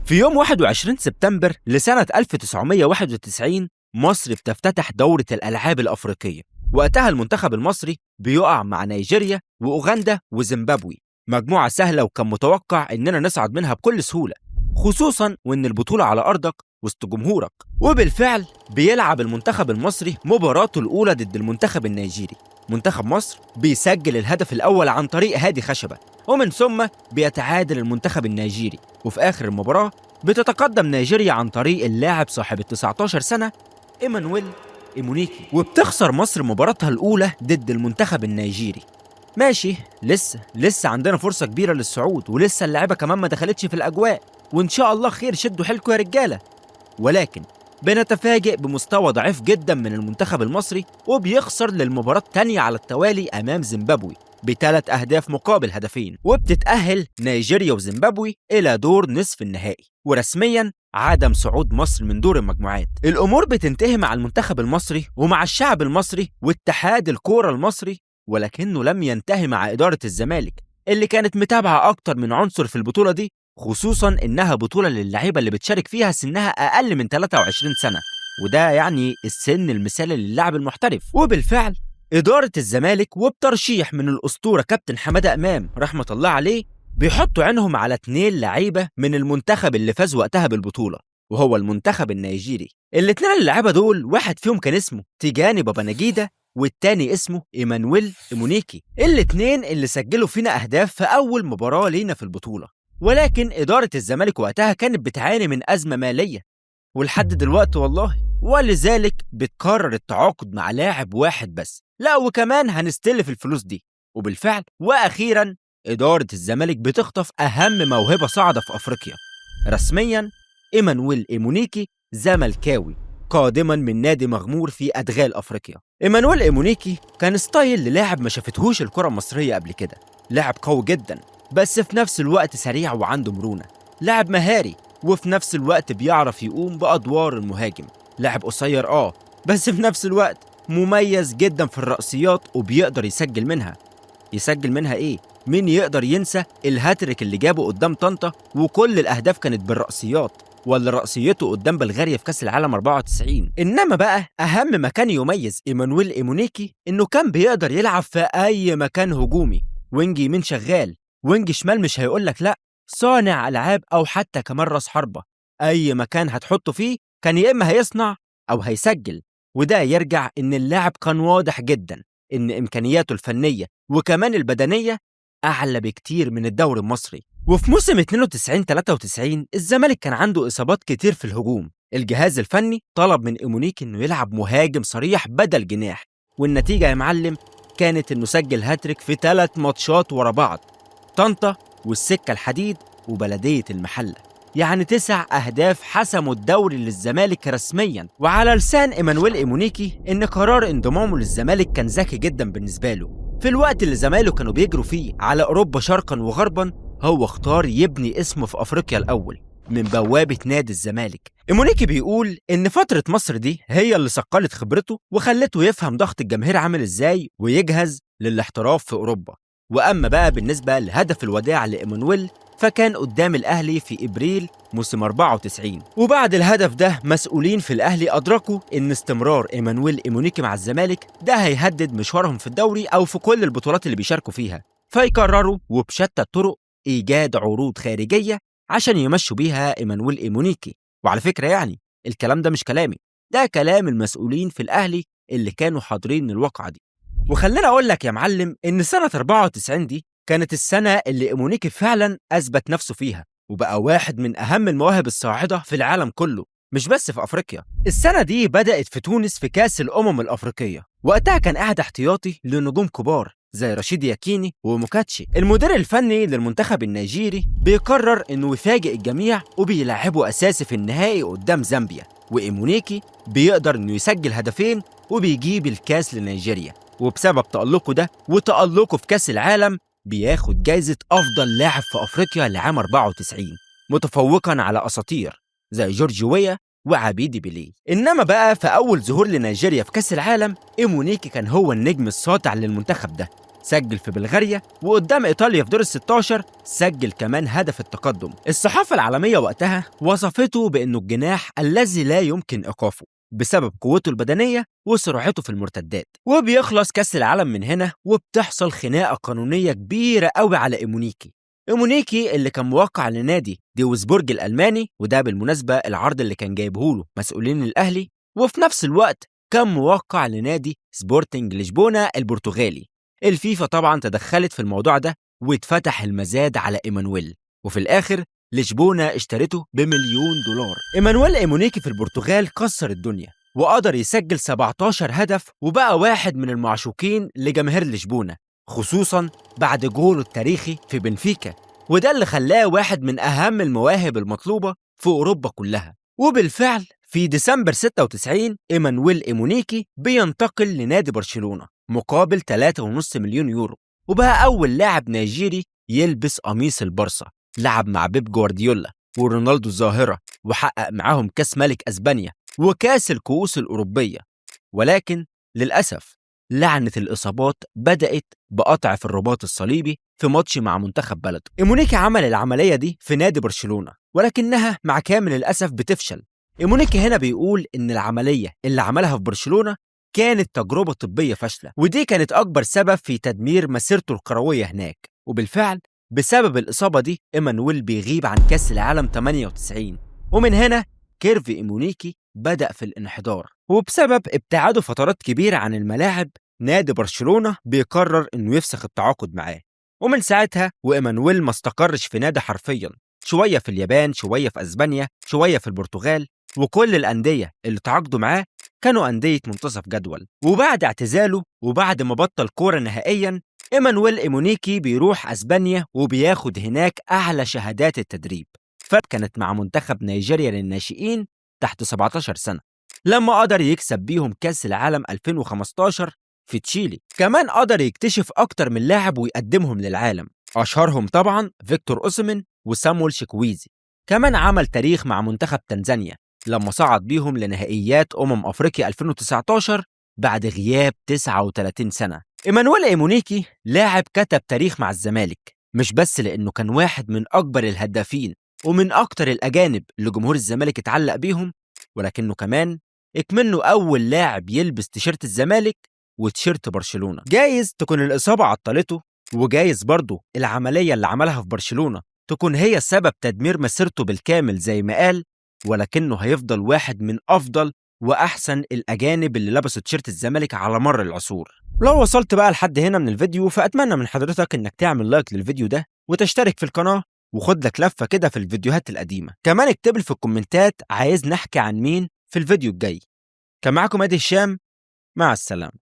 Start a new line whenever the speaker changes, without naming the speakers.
في يوم 21 سبتمبر لسنة 1991 مصر بتفتتح دورة الألعاب الأفريقية. وقتها المنتخب المصري بيقع مع نيجيريا وأوغندا وزيمبابوي، مجموعة سهلة وكان متوقع إننا نصعد منها بكل سهولة، خصوصاً وإن البطولة على أرضك وسط جمهورك. وبالفعل بيلعب المنتخب المصري مباراته الأولى ضد المنتخب النيجيري. منتخب مصر بيسجل الهدف الأول عن طريق هادي خشبة، ومن ثم بيتعادل المنتخب النيجيري. وفي آخر المباراة بتتقدم نيجيريا عن طريق اللاعب صاحب 19 سنة إيمانويل إيمونيكي، وبتخسر مصر مباراتها الأولى ضد المنتخب النيجيري. ماشي، لسه عندنا فرصة كبيرة للصعود، ولسه اللعيبة كمان ما دخلتش في الأجواء، وإن شاء الله خير، شدوا حيلكم يا رجالة. ولكن بنتفاجئ بمستوى ضعيف جدا من المنتخب المصري، وبيخسر للمباراة الثانية على التوالي أمام زيمبابوي ب3 أهداف مقابل هدفين. وبتتأهل نيجيريا وزيمبابوي إلى دور نصف النهائي، ورسميا عدم صعود مصر من دور المجموعات. الأمور بتنتهي مع المنتخب المصري ومع الشعب المصري واتحاد الكورة المصري، ولكنه لم ينتهي مع إدارة الزمالك اللي كانت متابعة أكتر من عنصر في البطولة دي، خصوصاً إنها بطولة للعيبة اللي بتشارك فيها سنها أقل من 23 سنة، وده يعني السن المثالي للاعب المحترف. وبالفعل إدارة الزمالك وبترشيح من الأسطورة كابتن حمادة إمام رحمة الله عليه بيحطوا عينهم على 2 لعيبة من المنتخب اللي فاز وقتها بالبطولة، وهو المنتخب النيجيري. ال2 اللعيبة دول واحد فيهم كان اسمه تيجاني بابانجيدا، والتاني اسمه إيمانويل إيمونيكي، ال2 اللي سجلوا فينا أهداف في أول مباراة لينا في البطولة. ولكن إدارة الزمالك وقتها كانت بتعاني من أزمة مالية، ولحد دلوقتي والله، ولذلك بتقرر التعاقد مع لاعب واحد بس، لا وكمان هنستلف الفلوس دي. وبالفعل وأخيرا إدارة الزمالك بتخطف أهم موهبة صاعدة في أفريقيا رسميا، إيمانويل إيمونيكي زملكاوي قادما من نادي مغمور في أدغال أفريقيا. إيمانويل إيمونيكي كان ستايل للاعب ما شافتهوش الكرة المصرية قبل كده، لاعب قوي جدا بس في نفس الوقت سريع وعنده مرونة، لاعب مهاري وفي نفس الوقت بيعرف يقوم بأدوار المهاجم، لاعب قصير بس في نفس الوقت مميز جدا في الرأسيات وبيقدر يسجل منها إيه؟ مين يقدر ينسى الهاتريك اللي جابه قدام طنطا وكل الأهداف كانت بالرأسيات، ولا رأسيته قدام بلغاريا في كأس العالم 94. إنما بقى أهم مكان يميز إيمانويل إيمونيكي إنه كان بيقدر يلعب في أي مكان هجومي، وينج يمين شغال، وينج شمال مش هيقولك لأ، صانع ألعاب أو حتى كمان راس حربة، أي مكان هتحطه فيه كان يا إما هيصنع أو هيسجل. وده يرجع إن اللاعب كان واضح جدا إن إمكانياته الفنية وكمان البدنية أعلى بكتير من الدوري المصري. وفي موسم 92-93 الزمالك كان عنده إصابات كتير في الهجوم، الجهاز الفني طلب من إيمونيكي إنه يلعب مهاجم صريح بدل جناح، والنتيجة يا معلم كانت إنه سجل هاتريك في 3 ماتشات ورا بعض، طنطا والسكة الحديد وبلدية المحلة، يعني 9 أهداف حسموا الدوري للزمالك رسميا. وعلى لسان إيمانويل إيمونيكي إن قرار انضمامه للزمالك كان ذكي جدا بالنسبة له، في الوقت اللي زمايله كانوا بيجروا فيه على أوروبا شرقا وغربا هو اختار يبني اسمه في أفريقيا الأول من بوابة نادي الزمالك. إيمونيكي بيقول إن فترة مصر دي هي اللي صقلت خبرته وخلته يفهم ضغط الجماهير عامل إزاي ويجهز للاحتراف في أوروبا. وأما بقى بالنسبة لهدف الوداع لإيمانويل فكان قدام الأهلي في إبريل موسم 94. وبعد الهدف ده مسؤولين في الأهلي أدركوا إن استمرار إيمانويل إيمونيكي مع الزمالك ده هيهدد مشوارهم في الدوري أو في كل البطولات اللي بيشاركوا فيها، فيقرروا وبشتى الطرق إيجاد عروض خارجية عشان يمشوا بيها إيمانويل إيمونيكي. وعلى فكرة يعني الكلام ده مش كلامي، ده كلام المسؤولين في الأهلي اللي كانوا حاضرين الواقعة دي. وخلينا أقول لك يا معلم إن سنة 94 دي كانت السنة اللي إيمونيكي فعلا أثبت نفسه فيها وبقى واحد من أهم المواهب الصاعدة في العالم كله مش بس في أفريقيا. السنة دي بدأت في تونس في كأس الأمم الأفريقية، وقتها كان قاعد احتياطي لنجوم كبار زي رشيد ياكيني وموكاتشي. المدير الفني للمنتخب النيجيري بيقرر إنه يفاجئ الجميع وبيلعبه أساسي في النهائي قدام زامبيا، وإيمونيكي بيقدر إنه يسجل هدفين وبيجيب الكاس لنيجيريا. وبسبب تألقه ده وتألقه في كأس العالم بياخد جايزة أفضل لاعب في أفريقيا لعام 94، متفوقاً على أساطير زي جورج ويا وعبيدي بيليه. إنما بقى في أول ظهور لنيجيريا في كأس العالم إيمونيكي كان هو النجم الساطع للمنتخب ده، سجل في بلغاريا، وقدام إيطاليا في دور ال16 سجل كمان هدف التقدم. الصحافة العالمية وقتها وصفته بأنه الجناح الذي لا يمكن إيقافه بسبب قوته البدنية وسرعته في المرتدات. وبيخلص كأس العالم من هنا، وبتحصل خناقة قانونية كبيرة قوي على إيمونيكي اللي كان موقع لنادي ديوزبورج الألماني، وده بالمناسبة العرض اللي كان جايبهوله مسؤولين الأهلي، وفي نفس الوقت كان موقع لنادي سبورتنج لشبونة البرتغالي. الفيفا طبعا تدخلت في الموضوع ده واتفتح المزاد على إيمانويل، وفي الآخر لشبونة اشترته ب1,000,000 دولار. إيمانويل إيمونيكي في البرتغال كسر الدنيا، وقدر يسجل 17 هدف، وبقى واحد من المعشوقين لجماهير لشبونة، خصوصا بعد جوله التاريخي في بنفيكا، وده اللي خلاه واحد من أهم المواهب المطلوبة في أوروبا كلها. وبالفعل في ديسمبر 96 إيمانويل إيمونيكي بينتقل لنادي برشلونة مقابل 3.5 مليون يورو، وبقى أول لاعب نيجيري يلبس قميص البارسا. لعب مع بيب جوارديولا ورونالدو الظاهرة، وحقق معاهم كاس ملك أسبانيا وكاس الكؤوس الأوروبية. ولكن للأسف لعنة الإصابات بدأت بقطع في الرباط الصليبي في ماتش مع منتخب بلده. إيمونيكي عمل العملية دي في نادي برشلونة، ولكنها مع كامل الأسف بتفشل. إيمونيكي هنا بيقول إن العملية اللي عملها في برشلونة كانت تجربة طبية فاشلة، ودي كانت أكبر سبب في تدمير مسيرته الكروية هناك. وبالفعل بسبب الإصابة دي إيمانويل بيغيب عن كأس العالم 98، ومن هنا كيرف إيمونيكي بدأ في الانحدار. وبسبب ابتعاده فترات كبيرة عن الملاعب، نادي برشلونة بيقرر إنه يفسخ التعاقد معاه، ومن ساعتها وإيمانويل ما استقرش في نادي حرفيا، شوية في اليابان، شوية في أسبانيا، شوية في البرتغال، وكل الأندية اللي تعاقدوا معاه كانوا أندية منتصف جدول. وبعد اعتزاله وبعد ما بطل كورة نهائيا، إيمانويل إيمونيكي بيروح أسبانيا وبياخد هناك أعلى شهادات التدريب. كانت مع منتخب نيجيريا للناشئين تحت 17 سنة، لما قدر يكسب بيهم كأس العالم 2015 في تشيلي. كمان قدر يكتشف أكتر من لاعب ويقدمهم للعالم، أشهرهم طبعا فيكتور أوسيمين وسامويل شيكويزي. كمان عمل تاريخ مع منتخب تنزانيا لما صعد بيهم لنهائيات أفريقيا 2019 بعد غياب 39 سنة. إيمانويل إيمونيكي لاعب كتب تاريخ مع الزمالك، مش بس لأنه كان واحد من أكبر الهدافين ومن أكتر الأجانب اللي جمهور الزمالك اتعلق بيهم، ولكنه كمان اكمنه أول لاعب يلبس تيشيرت الزمالك وتيشيرت برشلونة. جايز تكون الإصابة عطلته، وجايز برضه العملية اللي عملها في برشلونة تكون هي سبب تدمير مسيرته بالكامل زي ما قال، ولكنه هيفضل واحد من أفضل وأحسن الأجانب اللي لبسوا تيشيرت الزمالك على مر العصور. لو وصلت بقى لحد هنا من الفيديو، فأتمنى من حضرتك إنك تعمل لايك للفيديو ده وتشترك في القناة، وخد لك لفة كده في الفيديوهات القديمة. كمان اكتب لي في الكومنتات عايز نحكي عن مين في الفيديو الجاي. كان معاكم ادي الشام، مع السلامة.